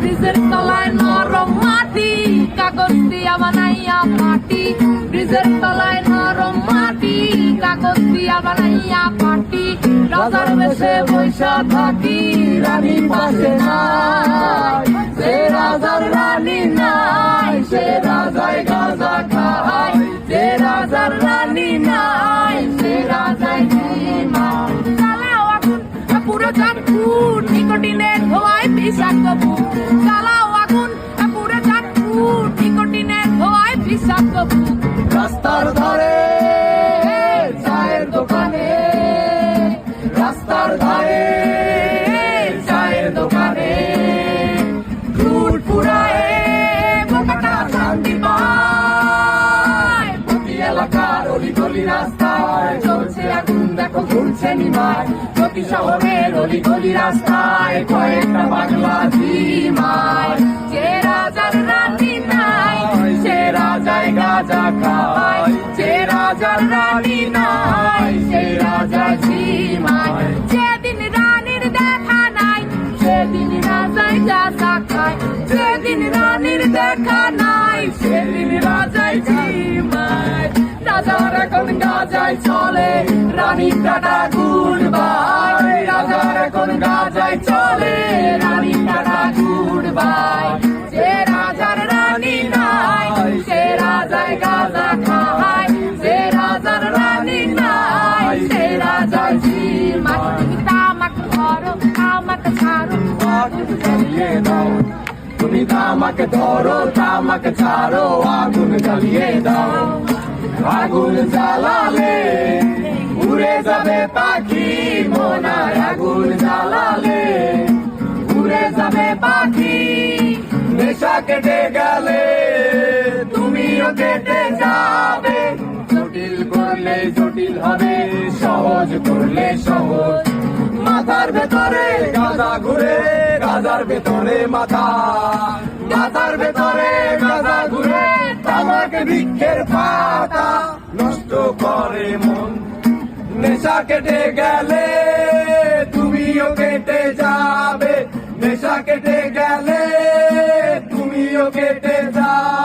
ব্রিজের তলায় নরম মাটি, কাগজ দিয়া বানাইয়া পাটি। ব্রিজের তলায় নরম মাটি, কাগজ দিয়া বানাইয়া পাটি। রাজার বেশে বৈশা থাকি, রানী পাশে নাই। সে রাজার রানী নাই, সে রাজায় গাঁজা খায়। যে রাজার রানী নাই, সে রাজায় ঘুমায়। চালাও আগুন পুরো চাঁদপুর, নিকোটিনের ধোঁয়ায় বিষাক্ত বুক। চালাও আগুন পুরো চাঁদপুর, নিকোটিনের ধোঁয়ায় বিষাক্ত বুক। রাস্তার ধারে চায়ের দোকানে, রাস্তার ধারে চায়ের দোকানে লুট পুরায়ে বোকাটা শান্তি পায়। প্রতি এলাকার অলি-গলি রাস্তায় চলছে আগুন, দেখো ঘুরছে নিমায়। প্রতি শহরের অলি-গলি রাস্তায় কয়েকটা পাগলা ঝিমায়। যে রাজার রানী নাই, সে রাজায় গাঁজা খায়। যে রাজার রানী নাই, সে রাজা ঝিমায়। যেদিন রানীর দেখা নাই, সেদিন রাজায় গাঁজা খায়। যেদিন রানীর দেখা নাই, সেদিন রাজায় ঝিমায়। রাজার এখন গাঁজায় চলে, রানীর টাটা গুড বাই। রাজার এখন গাঁজায় চলে, রানীর টাটা গুড বাই। যে রাজার রানী নাই, সে রাজায় গাঁজা খায়। যে রাজার রানী নাই, সে রাজায় ঝিমায়। তুমি তামাক ধরো, তামাক ছাড়ো, আগুন জ্বালিয়ে দাও। তুমি তামাক ধরো, তামাক ছাড়ো, আগুন জ্বালিয়ে দাও। আগুন জ্বালালে উড়ে যাবে পাখি মনায়। আগুন জ্বালালে উড়ে যাবে পাখি। নেশা কেটে গেলে তুমিও কেটে যাবে। জটিল করলে জটিল হবে, সহজ করলে সহজ। মাথার ভেতরে গাঁজা ঘুরে, গাঁজার ভেতরে মাথা। মাথার ভেতরে গাঁজা ঘুরে, তামাক বৃক্ষের পাতা নষ্ট করে মন। নেশা কেটে গেলে তুমিও কেটে যাবে। নেশা কেটে গেলে তুমিও কেটে যাবে।